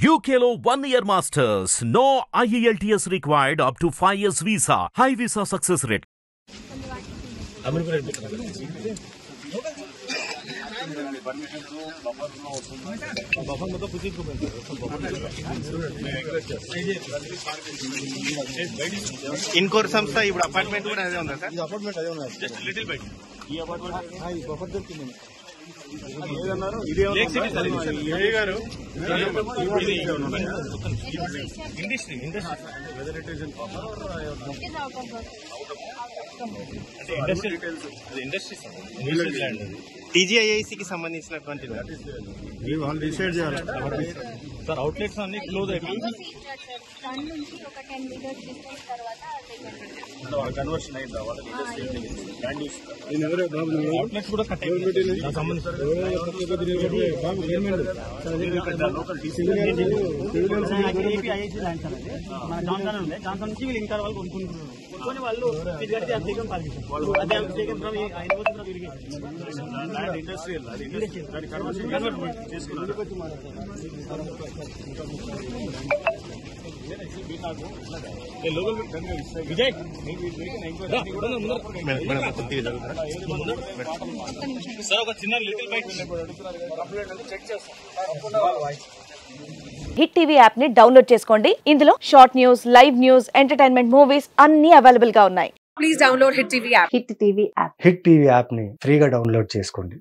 UKLO 1 year masters. No IELTS required up to 5 years visa. High visa success rate. ఇన్కోర్ సంస్థ ఇప్పుడు apartment కూడా అదే ఉందా సార్? ఈ అపార్ట్మెంట్ అదే ఉన్నది. జస్ట్ లిటిల్ బైట్ ఈ అపార్ట్మెంట్ ఈ బఫర్ దొరికింది. ఏదన్నారు ఇది గారు industry whether it is in industry land టీజీఐఐసికి సంబంధించినటువంటి వాళ్ళు డిసైడ్ చేయాలి సార్ అవుట్లెట్స్ అన్ని క్లోజ్ అయిపోయి కన్వర్షన్ అయిందా వాళ్ళకి అవుట్లెట్స్ కూడా కట్ ఇండస్ట్రియల్ దాని కన్వర్షన్ చేసుకున్నారు. విజయ్ సార్ ఒక చిన్న లిటిల్ బైక్ చెక్ చేస్తాం. హిట్ టీవీ యాప్ ని డౌన్లోడ్ చేసుకోండి. ఇందులో short news, live news, entertainment movies అన్ని అవైలబుల్ గా ఉన్నాయి. Please download Hit TV app. Hit TV app. Hit TV app ని ఫ్రీగా డౌన్లోడ్ చేసుకోండి.